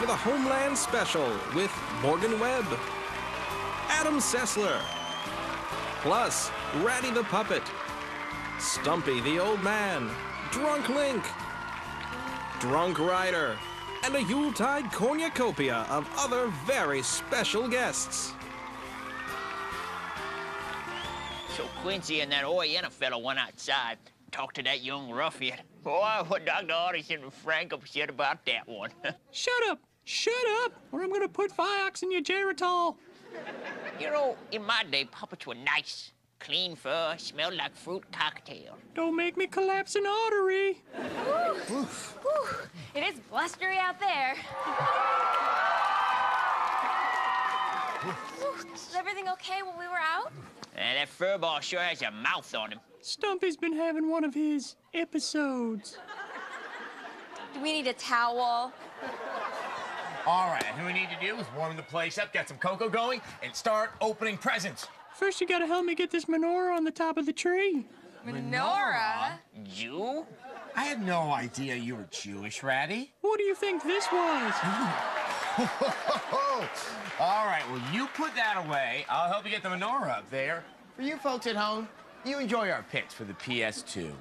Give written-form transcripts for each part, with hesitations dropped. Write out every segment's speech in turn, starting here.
for the Homeland Special with Morgan Webb, Adam Sessler, plus Ratty the Puppet, Stumpy the Old Man, Drunk Link, Drunk Ryder, and a Yuletide cornucopia of other very special guests. So Quincy and that Oriental fellow went outside, talked to that young ruffian. Boy, what Dr. Addison and Frank said about that one. Shut up! Shut up! Or I'm gonna put Vioxx in your Geritol. You know, in my day, puppets were nice. Clean fur, smelled like fruit cocktail. Don't make me collapse an artery. Oof. Whew. It is blustery out there. Is everything okay while we were out? And that furball sure has a mouth on him. Stumpy's been having one of his episodes. Do we need a towel? All right, what we need to do is warm the place up, get some cocoa going, and start opening presents. First, you gotta help me get this menorah on the top of the tree. Menorah? Jew? I had no idea you were Jewish, Ratty. What do you think this was? All right, well, you put that away. I'll help you get the menorah up there. For you folks at home, you enjoy our picks for the PS2.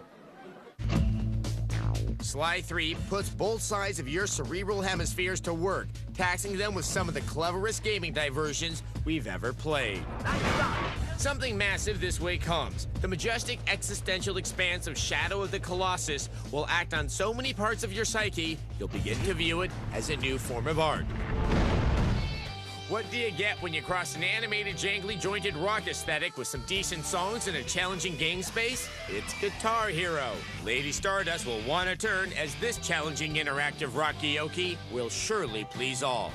Sly 3 puts both sides of your cerebral hemispheres to work, taxing them with some of the cleverest gaming diversions we've ever played. Something massive this way comes. The majestic existential expanse of Shadow of the Colossus will act on so many parts of your psyche, you'll begin to view it as a new form of art. What do you get when you cross an animated, jangly, jointed rock aesthetic with some decent songs and a challenging game space? It's Guitar Hero. Lady Stardust will want to turn, as this challenging interactive rock-yoki will surely please all.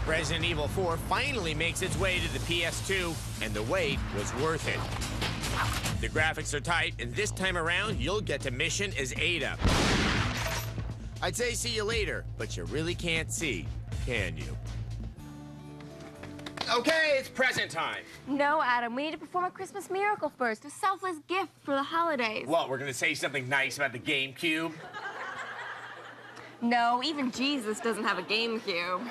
Resident Evil 4 finally makes its way to the PS2, and the wait was worth it. The graphics are tight, and this time around, you'll get to mission as Ada. I'd say see you later, but you really can't see, can you? Okay, it's present time. No, Adam, we need to perform a Christmas miracle first, a selfless gift for the holidays. What, we're gonna say something nice about the GameCube? No, even Jesus doesn't have a GameCube.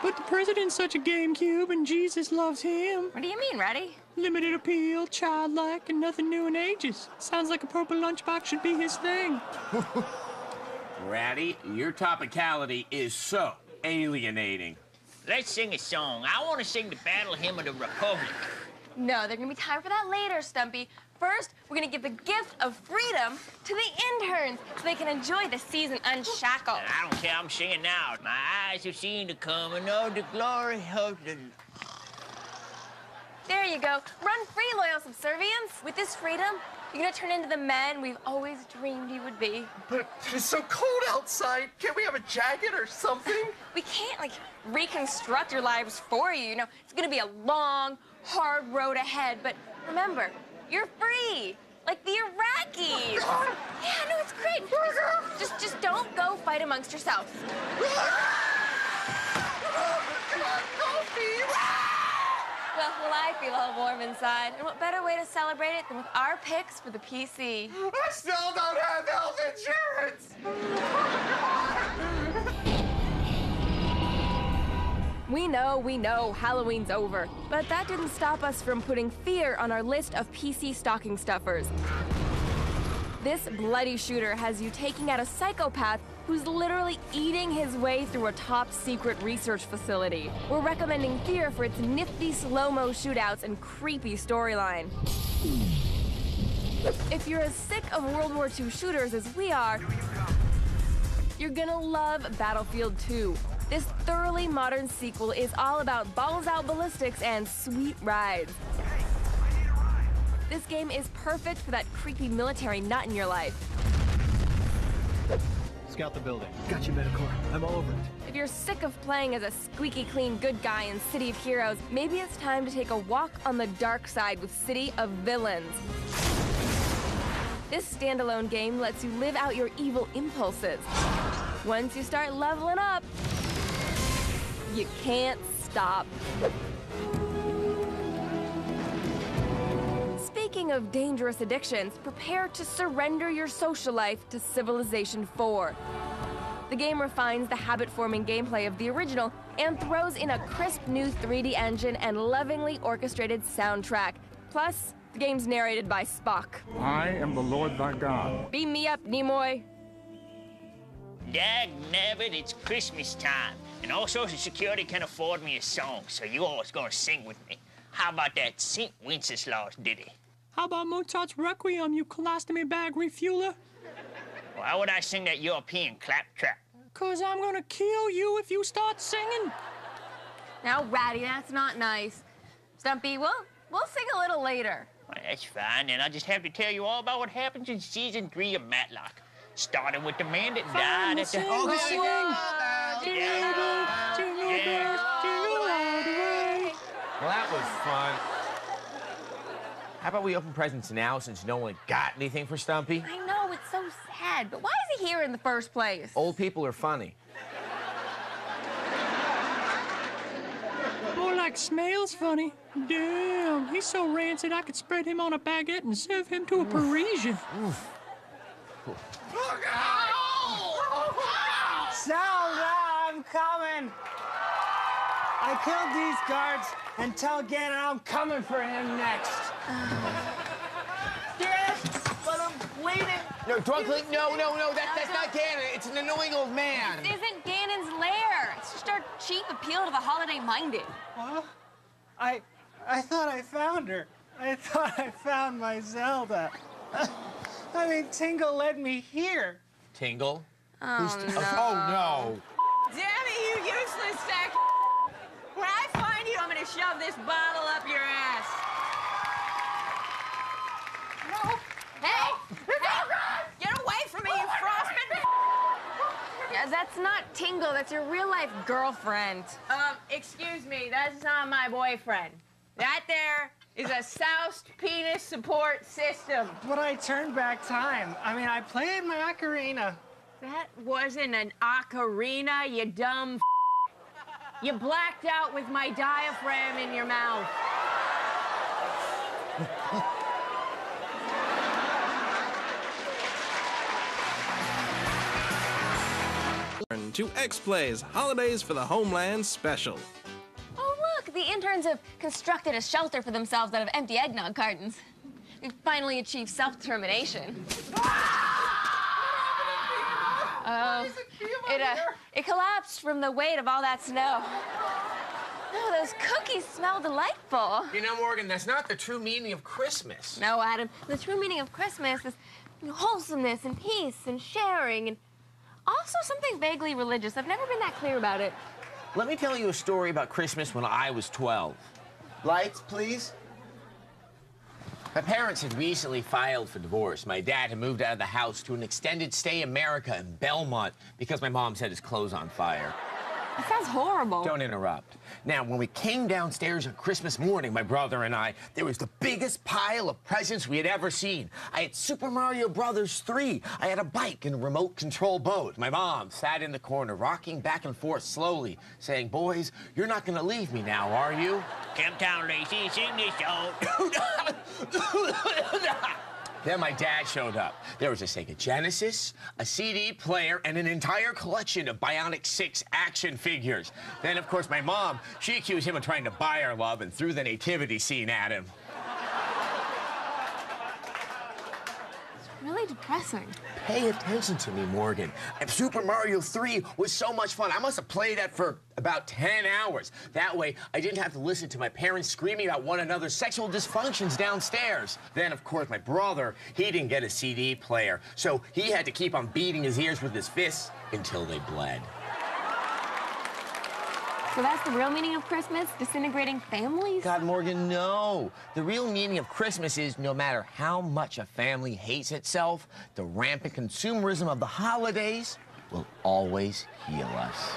But the president's such a GameCube and Jesus loves him. What do you mean, Ratty? Limited appeal, childlike, and nothing new in ages. Sounds like a purple lunchbox should be his thing. Ratty, your topicality is so alienating. Let's sing a song. I want to sing the Battle Hymn of the Republic. No, there's gonna be time for that later, Stumpy. First, we're gonna give the gift of freedom to the interns so they can enjoy the season unshackled. And I don't care, I'm singing now. My eyes have seen the coming of the glory of the... There you go. Run free, loyal subservience. With this freedom, you're gonna turn into the man we've always dreamed you would be. But it's so cold outside. Can't we have a jacket or something? We can't, like, reconstruct your lives for you. You know, it's gonna be a long, hard road ahead. But remember, you're free, like the Iraqis. Yeah, no, it's great. Just don't go fight amongst yourselves. Well, I feel all warm inside. And what better way to celebrate it than with our picks for the PC? I still don't have health insurance. We know, Halloween's over. But that didn't stop us from putting fear on our list of PC stocking stuffers. This bloody shooter has you taking out a psychopath who's literally eating his way through a top-secret research facility. We're recommending Fear for its nifty slow-mo shootouts and creepy storyline. If you're as sick of World War II shooters as we are, you're gonna love Battlefield 2. This thoroughly modern sequel is all about balls-out ballistics and sweet rides. This game is perfect for that creepy military nut in your life. Scout the building. Got you, Metacore. I'm all over it. If you're sick of playing as a squeaky clean good guy in City of Heroes, maybe it's time to take a walk on the dark side with City of Villains. This standalone game lets you live out your evil impulses. Once you start leveling up, you can't stop. Speaking of dangerous addictions, prepare to surrender your social life to Civilization 4. The game refines the habit-forming gameplay of the original and throws in a crisp new 3D engine and lovingly orchestrated soundtrack. Plus, the game's narrated by Spock. I am the Lord thy God. Beam me up, Nimoy. Dagnabbit, it's Christmas time, and all Social Security can afford me a song, so you always gonna sing with me. How about that St. Wenceslas ditty? How about Mozart's Requiem, you colostomy bag refueler? Why would I sing that European claptrap? 'Cause I'm gonna kill you if you start singing. Now, Ratty, that's not nice. Stumpy, we'll sing a little later. Well, that's fine, then I'll just have to tell you all about what happens in season 3 of Matlock. Starting with the man that died at the... Jingle bells, jingle all the way. Well, that was fun. How about we open presents now since no one got anything for Stumpy? I know, it's so sad, but why is he here in the first place? Old people are funny. More like Smail's funny. Damn, he's so rancid I could spread him on a baguette and serve him to a Parisian. Zelda, I'm coming! I killed these guards, and tell Ganon I'm coming for him next. Yes, but I'm bleeding. No, Drunkling, no, that's not Ganon. It's an annoying old man. This isn't Ganon's lair. It's just our cheap appeal to the holiday-minded. Huh? I thought I found her. I thought I found my Zelda. I mean, Tingle led me here. Tingle? Oh, no. Oh, no. Damn it, you useless sack. When I find you, I'm gonna shove this bottle up your ass. No. Hey! Get away from me, you frostbitten. Yeah, that's not Tingle. That's your real-life girlfriend. Excuse me, that's not my boyfriend. That there is a soused penis support system. But I turned back time. I mean, I played my ocarina. That wasn't an ocarina, you dumb You blacked out with my diaphragm in your mouth. To X-Play's Holidays for the Homeland special. Oh, look, the interns have constructed a shelter for themselves out of empty eggnog cartons. We've finally achieved self-determination. It collapsed from the weight of all that snow. Oh, those cookies smell delightful. You know, Morgan, that's not the true meaning of Christmas. No, Adam, the true meaning of Christmas is wholesomeness and peace and sharing and also something vaguely religious. I've never been that clear about it. Let me tell you a story about Christmas when I was 12. Lights, please. My parents had recently filed for divorce. My dad had moved out of the house to an extended stay America in Belmont because my mom set his clothes on fire. That sounds horrible. Don't interrupt. Now, when we came downstairs on Christmas morning, my brother and I, there was the biggest pile of presents we had ever seen. I had Super Mario Brothers 3. I had a bike and a remote control boat. My mom sat in the corner, rocking back and forth slowly, saying, "Boys, you're not gonna leave me now, are you?" Come down, Lacey, sing this song. Then my dad showed up. There was a Sega Genesis, a CD player, and an entire collection of Bionic 6 action figures. Then, of course, my mom, she accused him of trying to buy our love and threw the nativity scene at him. Really depressing. Pay attention to me, Morgan. And Super Mario 3 was so much fun. I must have played that for about 10 hours. That way, I didn't have to listen to my parents screaming about one another's sexual dysfunctions downstairs. Then, of course, my brother, he didn't get a CD player, so he had to keep on beating his ears with his fists until they bled. So that's the real meaning of Christmas? Disintegrating families? God, Morgan, no. The real meaning of Christmas is no matter how much a family hates itself, the rampant consumerism of the holidays will always heal us.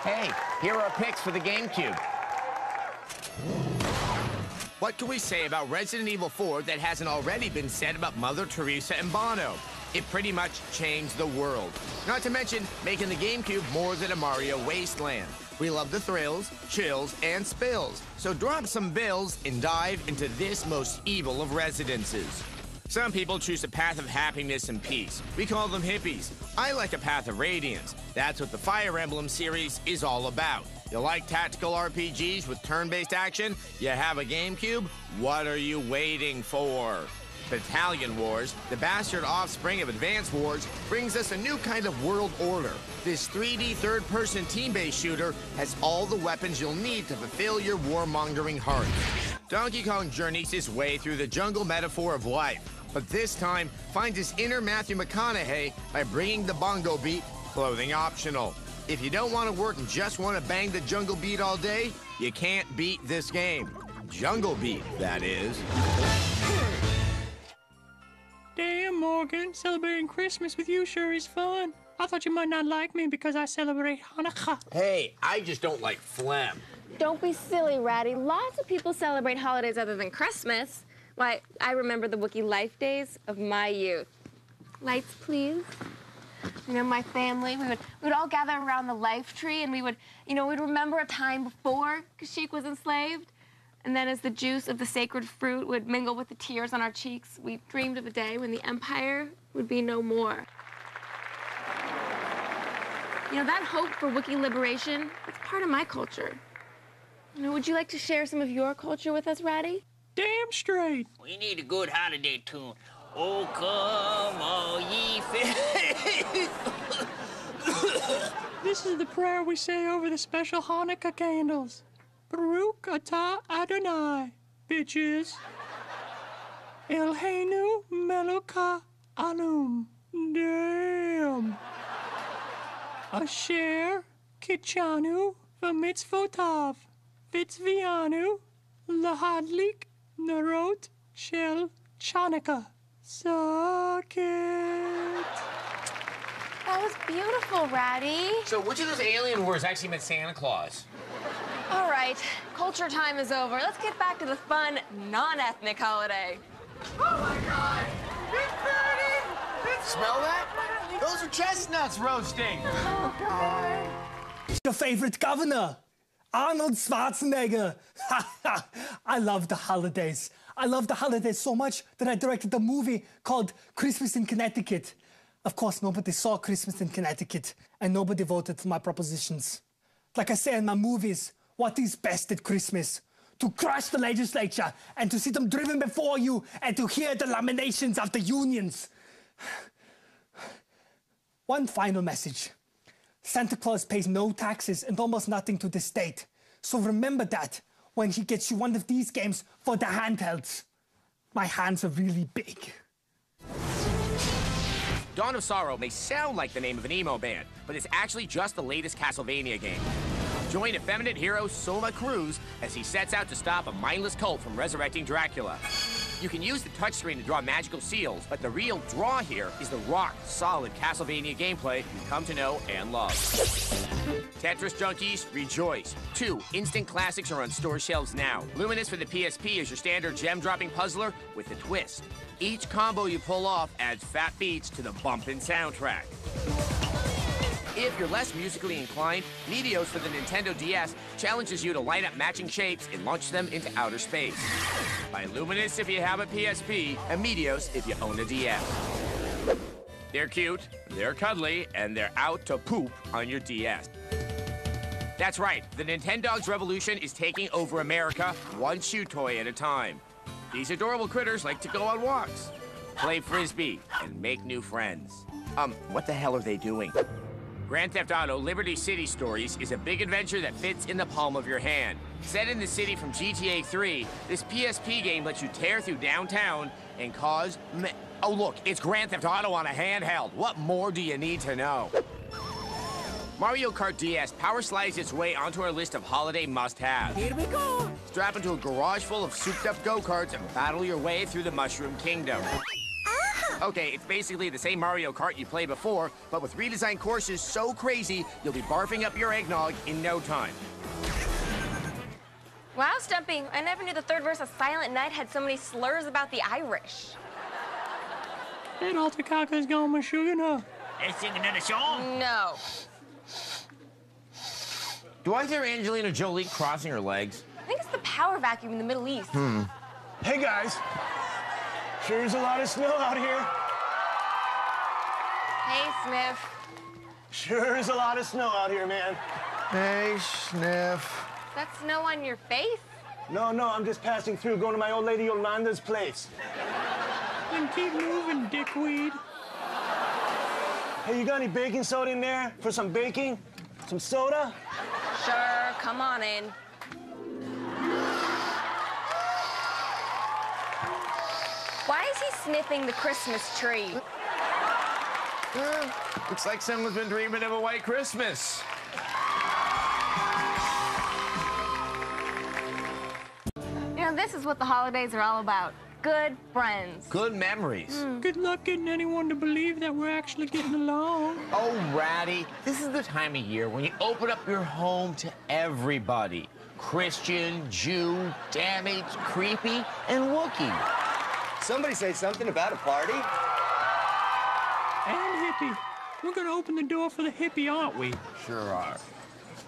Hey, here are picks for the GameCube. What can we say about Resident Evil 4 that hasn't already been said about Mother Teresa and Bono? It pretty much changed the world. Not to mention making the GameCube more than a Mario wasteland. We love the thrills, chills, and spills. So drop some bills and dive into this most evil of residences. Some people choose a path of happiness and peace. We call them hippies. I like a path of radiance. That's what the Fire Emblem series is all about. You like tactical RPGs with turn-based action? You have a GameCube? What are you waiting for? Battalion Wars, the bastard offspring of Advance Wars, brings us a new kind of world order. This 3D third-person team-based shooter has all the weapons you'll need to fulfill your warmongering heart. Donkey Kong journeys his way through the jungle metaphor of life, but this time finds his inner Matthew McConaughey by bringing the bongo beat, clothing optional. If you don't want to work and just want to bang the jungle beat all day, you can't beat this game. Jungle beat, that is. Damn, Morgan, celebrating Christmas with you sure is fun. I thought you might not like me because I celebrate Hanukkah. Hey, I just don't like phlegm. Don't be silly, Ratty. Lots of people celebrate holidays other than Christmas. Why, I remember the Wookiee life days of my youth. Lights, please. You know, my family, we would all gather around the life tree and we'd remember a time before Kashyyyk was enslaved. And then as the juice of the sacred fruit would mingle with the tears on our cheeks, we dreamed of a day when the Empire would be no more. You know, that hope for Wookiee liberation, it's part of my culture. You know, would you like to share some of your culture with us, Ratty? Damn straight. We need a good holiday tune. Oh, come all ye faithful. This is the prayer we say over the special Hanukkah candles. Baruch atah Adonai, bitches. Elheinu Meluka Anum. Damn. Asher Kitchanu V'mitzvotav Vitzvianu Lahadlik Narot Shel Chanukah. Suck it. That was beautiful, Ratty. So which of those alien words actually meant Santa Claus? All right, culture time is over. Let's get back to the fun, non-ethnic holiday. Oh my God! It's burning! Smell that? Those are chestnuts roasting. Oh God! Your favorite governor, Arnold Schwarzenegger. I love the holidays. I love the holidays so much that I directed a movie called Christmas in Connecticut. Of course, nobody saw Christmas in Connecticut, and nobody voted for my propositions. Like I say in my movies, what is best at Christmas? To crush the legislature and to see them driven before you and to hear the lamentations of the unions. One final message. Santa Claus pays no taxes and almost nothing to the state. So remember that when he gets you one of these games for the handhelds. My hands are really big. Dawn of Sorrow may sound like the name of an emo band, but it's actually just the latest Castlevania game. Join effeminate hero Soma Cruz as he sets out to stop a mindless cult from resurrecting Dracula. You can use the touchscreen to draw magical seals, but the real draw here is the rock-solid Castlevania gameplay you've come to know and love. Tetris junkies, rejoice. 2 instant classics are on store shelves now. Luminous for the PSP is your standard gem-dropping puzzler with a twist. Each combo you pull off adds fat beats to the bumpin' soundtrack. If you're less musically inclined, Meteos for the Nintendo DS challenges you to line up matching shapes and launch them into outer space. Buy Luminous if you have a PSP, and Meteos if you own a DS. They're cute, they're cuddly, and they're out to poop on your DS. That's right, the Nintendogs Revolution is taking over America, one shoe toy at a time. These adorable critters like to go on walks, play Frisbee, and make new friends. What the hell are they doing? Grand Theft Auto Liberty City Stories is a big adventure that fits in the palm of your hand. Set in the city from GTA 3, this PSP game lets you tear through downtown and cause oh look, it's Grand Theft Auto on a handheld. What more do you need to know? Mario Kart DS power slides its way onto our list of holiday must-haves. Here we go. Strap into a garage full of souped-up go-karts and battle your way through the Mushroom Kingdom. Okay, it's basically the same Mario Kart you played before, but with redesigned courses so crazy, you'll be barfing up your eggnog in no time. Wow, Stumpy, I never knew the third verse of Silent Night had so many slurs about the Irish. That Altakaka's gone with sugar now. They sing another song? No. Do I hear Angelina Jolie crossing her legs? I think it's the power vacuum in the Middle East. Hey, guys. Sure is a lot of snow out here. Hey, Sniff. Sure is a lot of snow out here, man. Hey, Sniff. Is that snow on your face? No, I'm just passing through, going to my old lady Yolanda's place. Then keep moving, dickweed. Hey, you got any baking soda in there for some baking? Some soda? Sure, come on in. Why is he sniffing the Christmas tree? Looks like someone's been dreaming of a white Christmas. You know, this is what the holidays are all about. Good friends. Good memories. Good luck getting anyone to believe that we're actually getting along. Oh, Ratty, this is the time of year when you open up your home to everybody. Christian, Jew, damaged, creepy, and Wookiee. Somebody say something about a party? And hippie. We're gonna open the door for the hippie, aren't we? Sure are.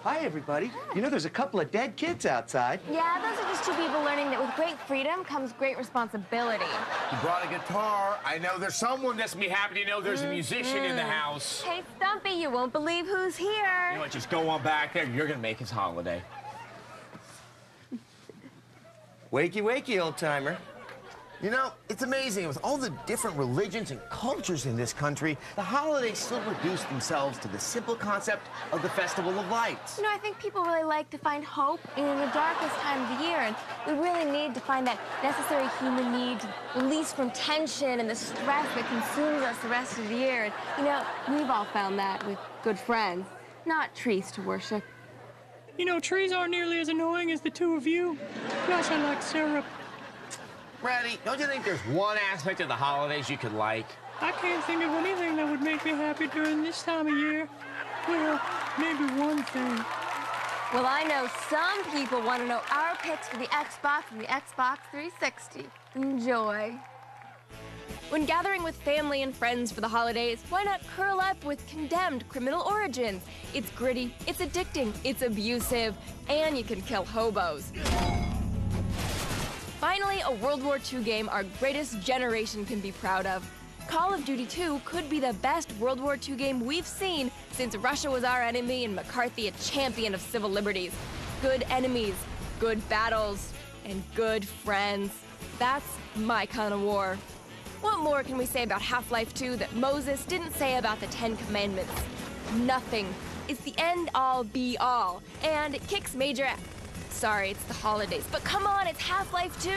Hi, everybody. You know, there's a couple of dead kids outside. Yeah, those are just two people learning that with great freedom comes great responsibility. You brought a guitar. I know there's someone that's gonna be happy to know there's a musician in the house. Hey, Stumpy, you won't believe who's here. You know what, just go on back there. You're gonna make his holiday. Wakey, wakey, old-timer. You know, it's amazing. With all the different religions and cultures in this country, the holidays still reduce themselves to the simple concept of the Festival of Lights. You know, I think people really like to find hope in the darkest time of the year, and we really need to find that necessary human need to release from tension and the stress that consumes us the rest of the year. And, you know, we've all found that with good friends, not trees to worship. You know, trees aren't nearly as annoying as the two of you. Plus, I like syrup. Ratty, don't you think there's one aspect of the holidays you could like? I can't think of anything that would make me happy during this time of year. Well, maybe one thing. Well, I know some people want to know our picks for the Xbox and the Xbox 360. Enjoy. When gathering with family and friends for the holidays, why not curl up with Condemned Criminal Origins? It's gritty, it's addicting, it's abusive, and you can kill hobos. Finally, a World War II game our greatest generation can be proud of. Call of Duty 2 could be the best World War II game we've seen since Russia was our enemy and McCarthy a champion of civil liberties. Good enemies, good battles, and good friends. That's my kind of war. What more can we say about Half-Life 2 that Moses didn't say about the Ten Commandments? Nothing. It's the end-all, be-all, and it kicks major ass. Sorry, it's the holidays, but come on, it's Half-Life 2!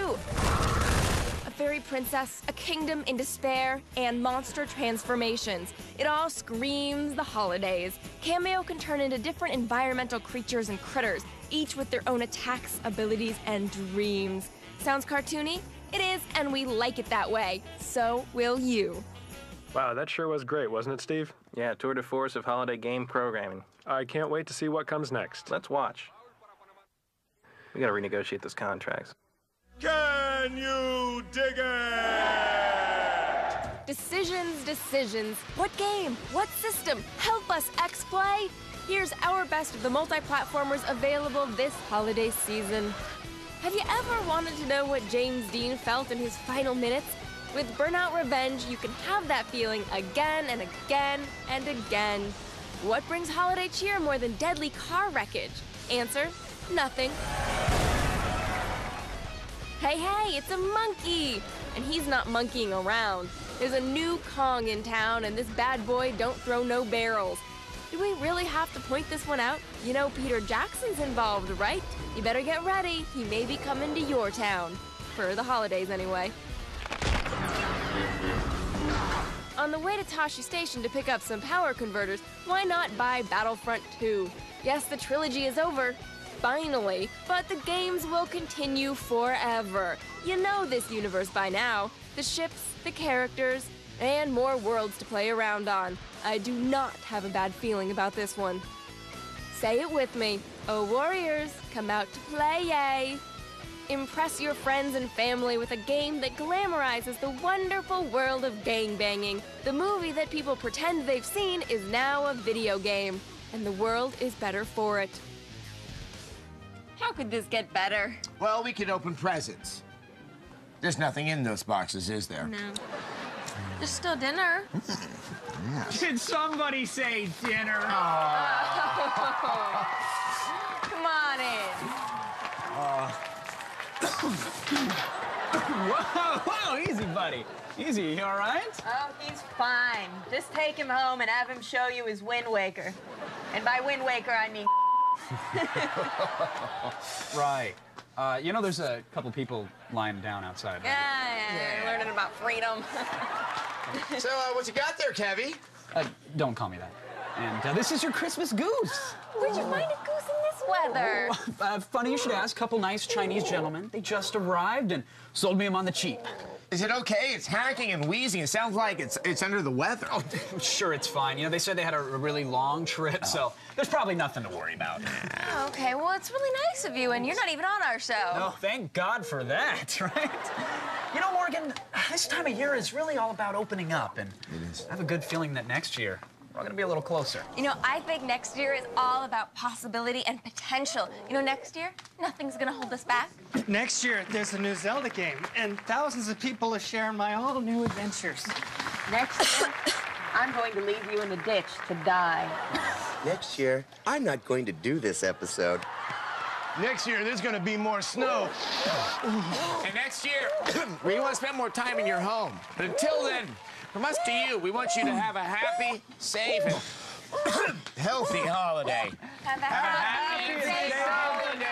A fairy princess, a kingdom in despair, and monster transformations. It all screams the holidays. Cameo can turn into different environmental creatures and critters, each with their own attacks, abilities, and dreams. Sounds cartoony? It is, and we like it that way. So will you. Wow, that sure was great, wasn't it, Steve? Yeah, tour de force of holiday game programming. I can't wait to see what comes next. Let's watch. We gotta renegotiate those contracts. Can you dig it? Decisions, decisions. What game? What system? Help us, X-Play! Here's our best of the multi-platformers available this holiday season. Have you ever wanted to know what James Dean felt in his final minutes? With Burnout Revenge, you can have that feeling again and again and again. What brings holiday cheer more than deadly car wreckage? Answer, nothing. Hey, it's a monkey! And he's not monkeying around. There's a new Kong in town, and this bad boy don't throw no barrels. Do we really have to point this one out? You know Peter Jackson's involved, right? You better get ready. He may be coming to your town. For the holidays, anyway. On the way to Tashi Station to pick up some power converters, why not buy Battlefront 2? Yes, the trilogy is over. Finally, but the games will continue forever. You know this universe by now. The ships, the characters, and more worlds to play around on. I do not have a bad feeling about this one. Say it with me. Oh, warriors, come out to play, yay! Impress your friends and family with a game that glamorizes the wonderful world of gangbanging. The movie that people pretend they've seen is now a video game, and the world is better for it. How could this get better? Well, we could open presents. There's nothing in those boxes, is there? No. There's still dinner. Yes. Did somebody say dinner? Come on in. Whoa, easy, buddy. Easy, you all right? Oh, he's fine. Just take him home and have him show you his Wind Waker. And by Wind Waker, I mean Right. You know, there's a couple people lying down outside. Yeah, learning about freedom. So, what you got there, Kevy? Don't call me that. And this is your Christmas goose. Where'd you find a goose in this weather? Funny you should ask. Couple nice Chinese gentlemen. They just arrived and sold me them on the cheap. Is it okay? It's hacking and wheezing. It sounds like it's under the weather. Oh, sure, it's fine. You know, they said they had a really long trip, so there's probably nothing to worry about. Okay, well, it's really nice of you, and you're not even on our show. No, thank God for that, right? You know, Morgan, this time of year is really all about opening up, and it is. I have a good feeling that next year we're gonna be a little closer. You know, I think next year is all about possibility and potential. You know, next year, nothing's gonna hold us back. Next year, there's a new Zelda game, and thousands of people are sharing my all-new adventures. next year, I'm going to leave you in the ditch to die. Next year, I'm not going to do this episode. Next year, there's gonna be more snow. And next year, we want to spend more time in your home. But until then, from us to you, we want you to have a happy, safe, and healthy holiday. Have a happy, safe holiday.